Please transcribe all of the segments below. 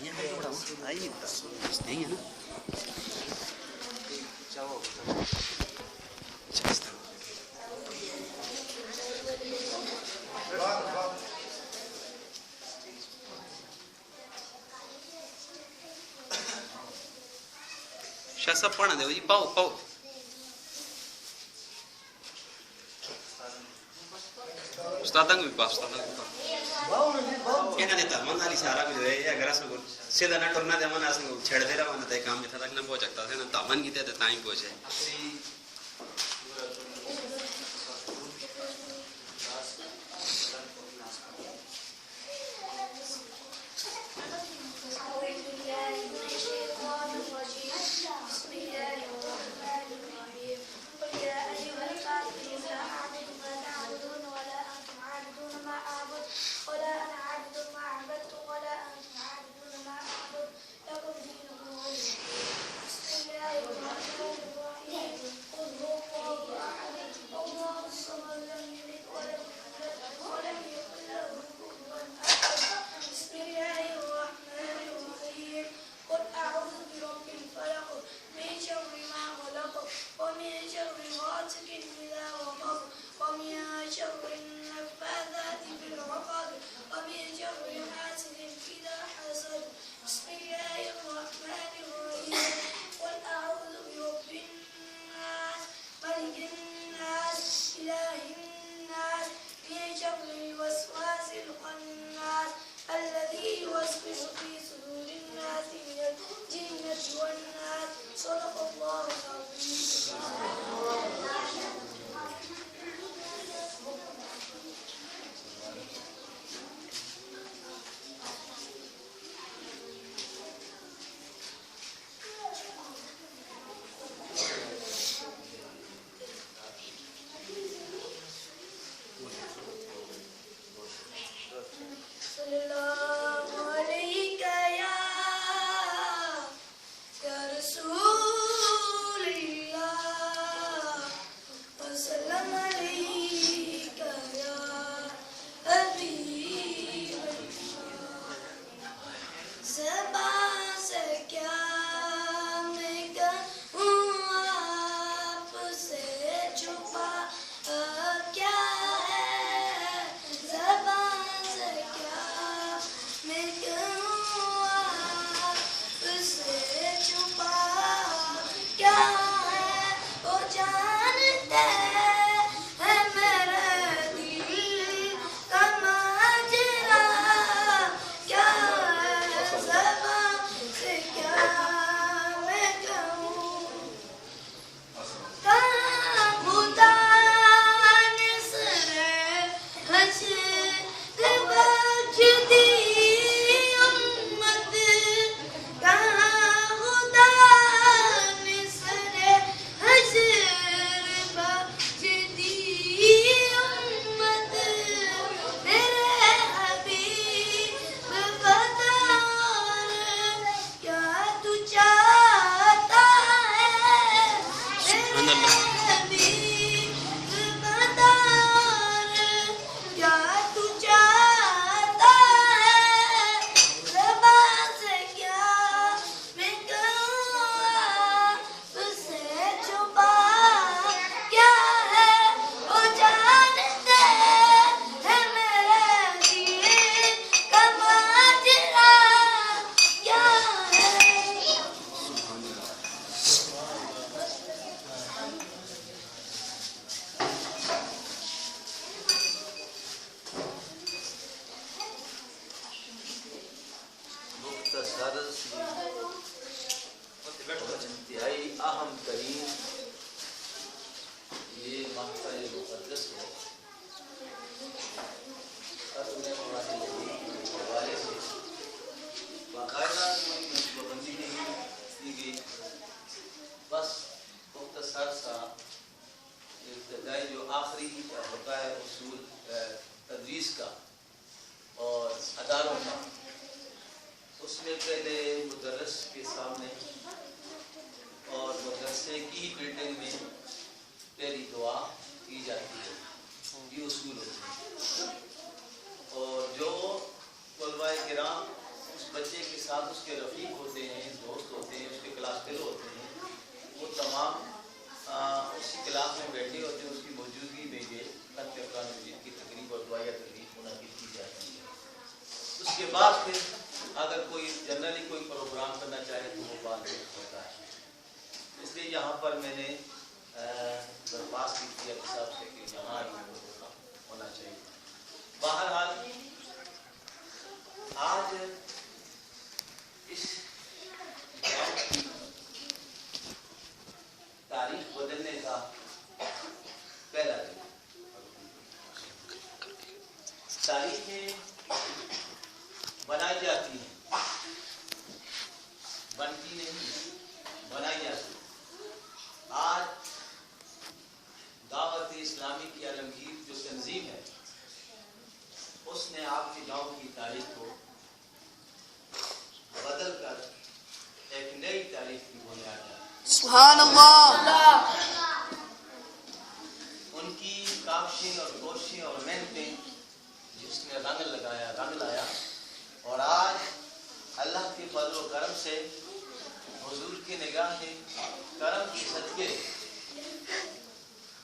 यहाँ पे बड़ा आई नहीं है ना शाह साहब पढ़ा दे जी पाओ पाओ उस्तादंग भी पास उस्तादंग भी पास ये ना देता मन वाली सारा भी जो है या घर से सीधा ना टरना दे मन आसन छेड़ दे रहा मन ते काम में था तक ना पहुंच सकता है ना तामन की ते टाइम पहुंचे بچے کے ساتھ اس کے رفیق ہوتے ہیں، دوست ہوتے ہیں، اس کے کلاس فیلو ہوتے ہیں، وہ تمام اسی کلاس میں بیٹھے ہوتے ہیں، اس کی موجودگی میں یہ ختم قرآن مجید کی تقریب اور دعائیہ تقریب منعقد کی جاتی ہے۔ اس کے بعد پھر اگر کوئی جنرلی کوئی پروگرام کرنا چاہے تو وہ بعد میں ہوتا ہے۔ اس لیے یہاں پر میں نے درخواست کی تھی ابھی صاحب سے کہ یہاں ہی پروگرام ہونا چاہیے۔ بہرحال آج اس تاریخ بدلنے کا پہلا دن۔ تاریخیں بنائی جاتی ہیں، بنتی نہیں، بنائی جاتی ہیں۔ آج دعوت اسلامی کی عالمگیر جو تنظیم ہے اس نے آپ کے گاؤں کی تاریخ کو بدل کر ایک نئی تاریخ کی بنیاد ڈالی۔ سبحان اللہ۔ ان کی کاوشیں اور کوششیں اور محنتیں جس نے رنگ لگایا، رنگ لایا، اور آج اللہ کے فضل و کرم سے حضور کی نگاہ کے کرم کی صدقے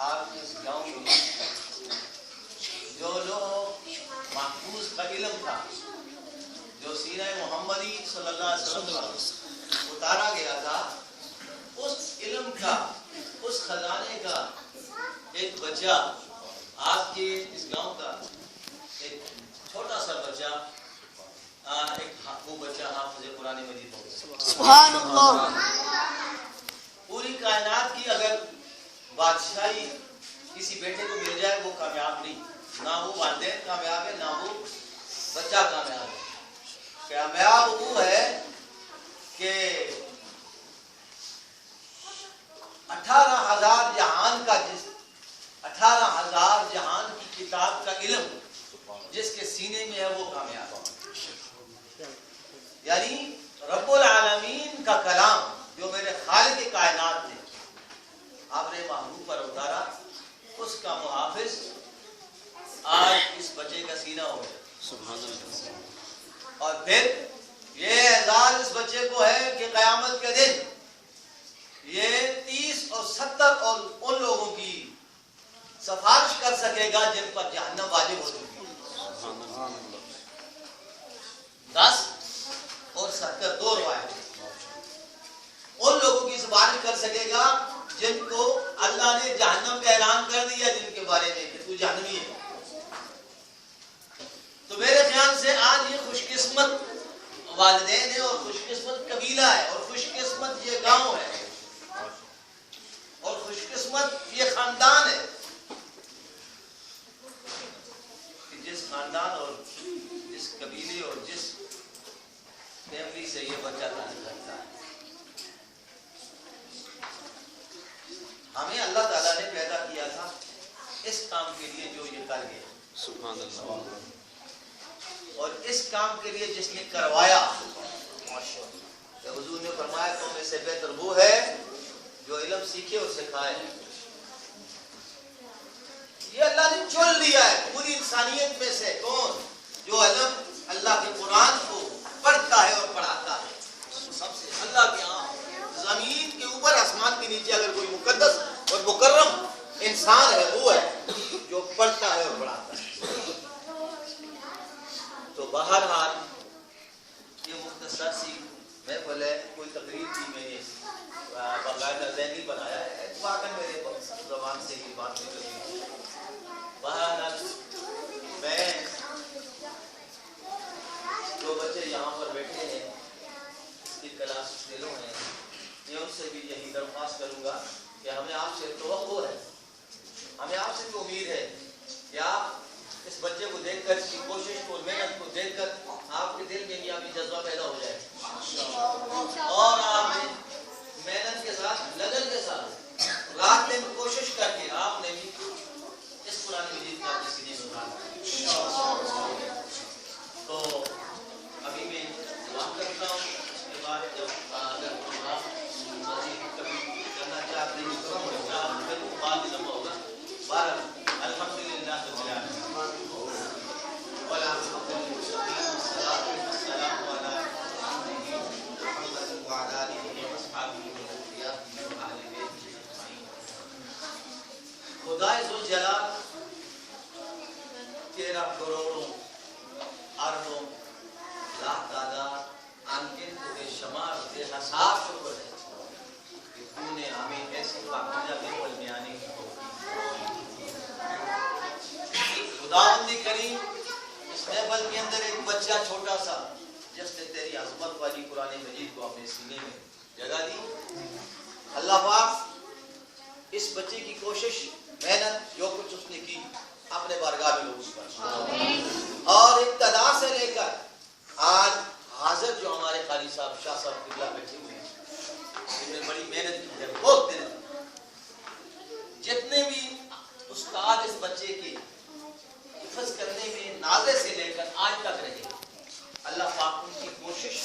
آپ کے اس گاؤں میں جو لوگ محفوظ کا علم تھا، جو سینہ محمدی صلی اللہ علیہ وسلم پر اتارا گیا تھا، اس علم کا، اس خزانے کا ایک بچہ، آپ کے اس گاؤں کا ایک چھوٹا سا بچہ، وہ بچہ حافظ قرآن مجید ہو گیا۔ سبحان اللہ۔ پوری کائنات کی اگر بادشاہی کسی بیٹے کو مل جائے وہ کامیاب نہیں، نہ وہ والدین کامیاب ہے، نہ وہ بچہ کامیاب ہے۔ کامیاب وہ ہے کہ 18,000 جہان کا 18,000 جہان کی کتاب کا علم جس کے سینے میں ہے وہ کامیاب ہے۔ یعنی رب العالمین کا کلام جو میرے خالق کائنات نے آپ نے محبوب پر اتارا، اس کا محافظ آج اس بچے کا سینہ ہو گیا۔ سبحان اللہ۔ اور پھر یہ اعزاز اس بچے کو ہے کہ قیامت کے دن یہ 30 اور 70 اور ان لوگوں کی سفارش کر سکے گا جن پر جہنم واجب ہو چکی ہے۔ 10 اور 70 دو روایت، ان لوگوں کی سفارش کر سکے گا جن کو اللہ نے جہنم کا اعلان کر دیا، جن کے بارے میں کہ تو جہنمی ہے۔ تو میرے خیال سے آج یہ خوش قسمت والدین ہے اور خوش قسمت قبیلہ ہے اور خوش قسمت یہ گاؤں ہے اور خوش قسمت یہ خاندان ہے کہ جس خاندان اور جس قبیلے اور جس فیملی سے یہ بچہ تعلق رکھتا ہے۔ ہمیں اللہ تعالیٰ نے پیدا کیا تھا اس کام کے لیے جو یہ کر گیا، سبحان اللہ، اور اس کام کے لیے جس نے کروایا، کہ حضور نے فرمایا تم میں سے بہتر وہ ہے جو علم سیکھے اور سکھائے۔ یہ اللہ نے چن لیا ہے پوری انسانیت میں سے، کون؟ جو علم اللہ کے قرآن کو پڑھتا ہے اور پڑھاتا ہے۔ سب سے اللہ کے ہاں زمین کے اوپر آسمان کے نیچے اگر کوئی مقدس اور مکرم انسان ہے وہ ہے جو پڑھتا ہے اور پڑھاتا ہے۔ تو بہرحال یہ مختصر سی محفل ہے، کوئی تقریر کی میں نے باقاعدہ ذہنی بنایا ہے، اتفاقاً میرے زبان سے یہ بات نکلی۔ بہرحال میں جو بچے یہاں پر بیٹھے ہیں اس کی کلاس فیلو ہیں، میں ان سے بھی یہی درخواست کروں گا کہ ہمیں آپ سے توقع ہے، ہمیں آپ سے بھی امید ہے کہ آپ اس بچے کو دیکھ کر، اس کی کوشش کو، محنت کو دیکھ کر آپ کے دل میں بھی ابھی جذبہ پیدا ہو جائے اور آپ نے محنت کے ساتھ، لگن کے ساتھ، رات میں کوشش کر کے آپ نے بھی اس قرآن مجید کا اپنے سینے میں اتارا۔ تو ابھی میں دعا کرتا ہوں، اس کے بعد جب اگر آپ مزید کبھی کرنا چاہتے ہیں تو پھر بات لمبا ہوگا۔ بہرحال الحمدللہ رب العالمین، والحمد للہ، والصلاۃ والسلام علی खुदाए ज़ुल जलाल तेरा करोड़ों अरबों लातादाद अनगिनत बेशुमार बेहिसाब शुक्र है कि तूने हमें ऐसी पाकीज़ा महफिल में आने की तौफीक दी। खुदावंद करीम इस महफिल के अंदर एक बच्चा छोटा सा जिसने तेरी अज़मत वाली कुरान मजीद को अपने सीने में जगह दी। अल्लाह पाक इस बच्चे की कोशिश मेहनत जो कुछ उसने की अपने बारगाह में उस पर और इब्तदा से लेकर आज हाजिर जो हमारे काली साहब शाह साहब किबला बैठे हुए हैं इन्होंने बड़ी मेहनत की है बहुत दिन जितने भी उस्ताद इस बच्चे के हिफ्ज़ करने में नाज़े से लेकर आज तक रहे अल्लाह पाक उनकी कोशिश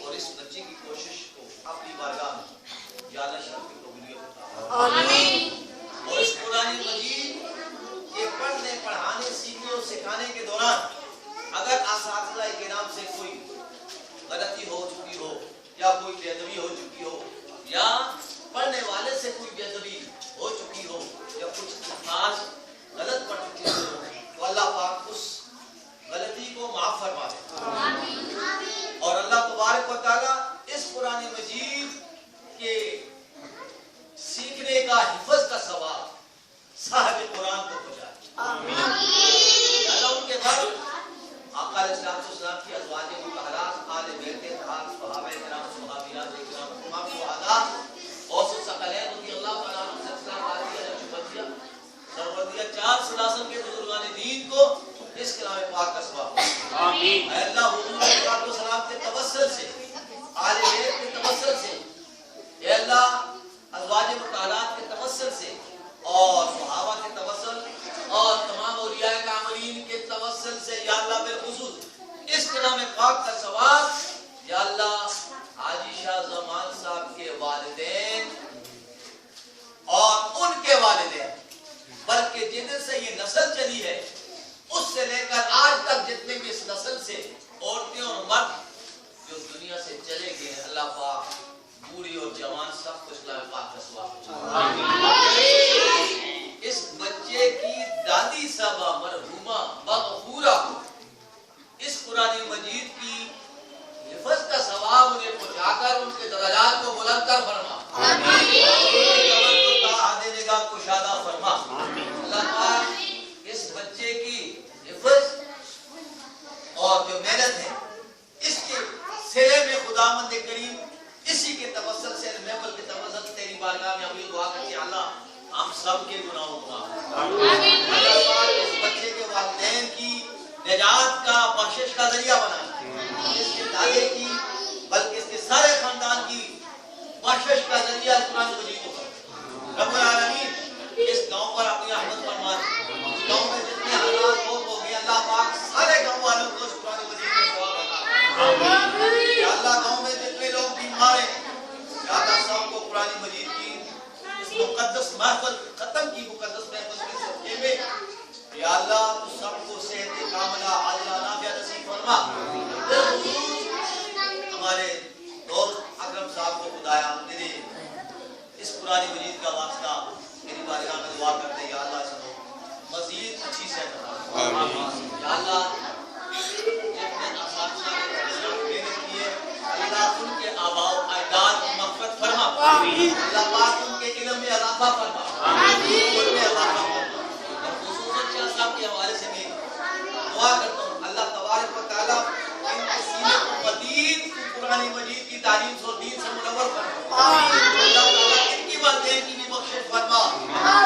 और इस बच्चे की कोशिश को अपनी बारगाह में ज़्यादा शर्फ की कबूलियत अता आमीन। और इस कुरान मजीद के पढ़ने पढ़ाने सीखने और सिखाने के दौरान अगर असातिज़ा किराम से कोई गलती हो चुकी हो या कोई बेअदबी हो चुकी हो या पढ़ने वाले से कोई बेअदबी हो चुकी हो या कुछ अल्फाज गलत पढ़ चुके हो तो अल्लाह पाक उस गलती को माफ फरमा दे और अल्लाह तबारक व तआला इस कुरान मजीद के सीखने का हिफ्ज़ का सवाब साहिब कुरान को पहुंचाए अल्लाह उनके घर आका अलैहिस्सलाम की अज़वाज मुतहहरात आले बैत तहार सहाबा किराम सहाबियात किराम तमाम शुहदा और सकलैन रज़ियल्लाहु तआला अन्हुम से सलाम आलिया शुबतिया सरवदिया चार सलासन के बुजुर्गान दीन को इस कलाम पाक का सवाब आमीन। अल्लाह हुजूर पाक सलाम के तवस्सुल से आले बैत के तवस्सुल से या अल्लाह अज़वाज मुतहहरात के तवस्सुल से और सहाबा के तवस्सुल और तमाम औलिया कामरीन के तवस्सुल से या अल्लाह बिलखुसूस इस कलाम पाक का सवाब या अल्लाह हाजी शाह ज़मान साहब के वालिदैन और उनके वालिदैन बल्कि जिनसे ये नस्ल चली है उससे लेकर आज तक जितने भी इस नस्ल से औरतें और मर्द जो दुनिया से चले गए अल्लाह पाक बूढ़ी और जवान सब कुछ कलाम पाक का सवाब इस बच्चे की दादी साहबा मरहुमा मग़फूरा इस कुरान मजीद की हिफ्ज़ का सवाब उन्हें पहुंचाकर उनके दर्जात को बुलंद कर फरमा आमीन। कब्र को ताहा निगाह कुशादा फरमा अल्लाह पाक इस बच्चे की हिफ्ज़ और जो मेहनत है इसके सिले में खुदावंद करीम इसी के तवस्सुल से महफिल के तवस्सुल से तेरी बारगाह में अपनी दुआ करते हैं अल्लाह हम सब के गुनाहों को माफ आमीन। इस बच्चे के वालिदैन की निजात का बख्शिश का जरिया बना इसके दादे की बल्कि इसके सारे खानदान की बख्शिश का जरिया कुरान मजीद को रब्बुल आलमीन इस गांव पर अपनी रहमत फरमा गांव में जितने हालात हो गए अल्लाह पाक सारे गांव वालों को कुरान मजीद का सवाब अता आमीन। या अल्लाह गांव में जितने लोग बीमार हैं या अल्लाह सबको कुरान मजीद की इस मुकद्दस महफिल खत्म की मुकद्दस महफिल के सदक़े में या अल्लाह तू सबको सेहत कामिला आजिला नाफिया नसीब फरमा हमारे दोस्त अकरम साहब को खुदाया तेरे इस कुरान मजीद का वास्ता तेरी बारगाह में दुआ करते या अल्लाह सुनो मज़ीद अच्छी सेहत अता आमीन। या अल्लाह जितने असातिज़ा ने मेहनत की है अल्लाह उनके आबाओ अजदाद की मग़फ़िरत फरमा आमीन। अल्लाह पाक उनके इल्म में इज़ाफ़ा फरमा आमीन। उनमें इज़ाफ़ा फरमा और खुसूसन शाह साहब के हवाले से मैं दुआ करता हूँ अल्लाह तबारक व तआला इनके सीने को मज़ीद कुरान मजीद की तालीम से दीन से मुनव्वर फरमा आमीन। अल्लाह ताला इनकी वालिदैन की भी बख्शिश फरमा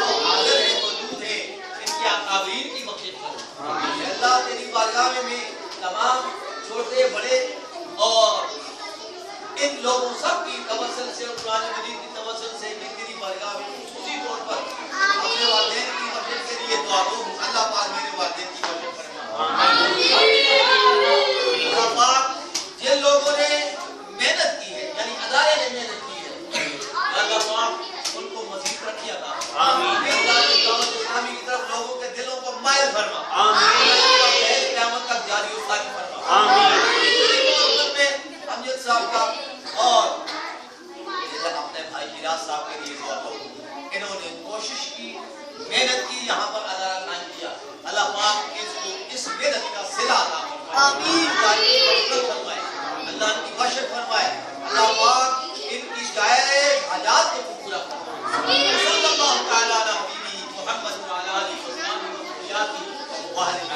जो हाज़िर है मौजूद है इनके अकाबरीन की बख्शिश फरमा आमीन। अल्लाह तेरी बारगाह में मैं तमाम छोटे बड़े और इन लोगों सब की तवस्सुल से और कुरान मजीद की तवस्सुल से मैं तेरी बारगाह में खुसूसी तौर पर अपने वालिदैन की बख्शिश के लिए दुआ करूं अल्लाह पाक मेरे वालिदैन की बख्शिश फरमा आमीन। अल्लाह पाक जिन लोगों ने मेहनत की है यानी अदारे ने मेहनत की है अल्लाह पाक उनको मज़ीद तरक्की अता आमीन। दावत इस्लामी की तरफ लोगों के दिलों को माइल फरमा आमीन। क़यामत तक जारी और सारी फरमा आमीन। अमजद साहब का और محنت کی, یہاں پر ادارہ قائم کیا. اللہ پاک اس محنت کا صلہ عطا فرمائے. آمین. اللہ کی مغفرت فرمائے, اللہ ان کی بخشش فرمائے. اللہ پاک ان کی جائز حاجات کو پورا فرمائے. صلی اللہ تعالی علی محمد وعلی آلہ وصحبہ وسلم.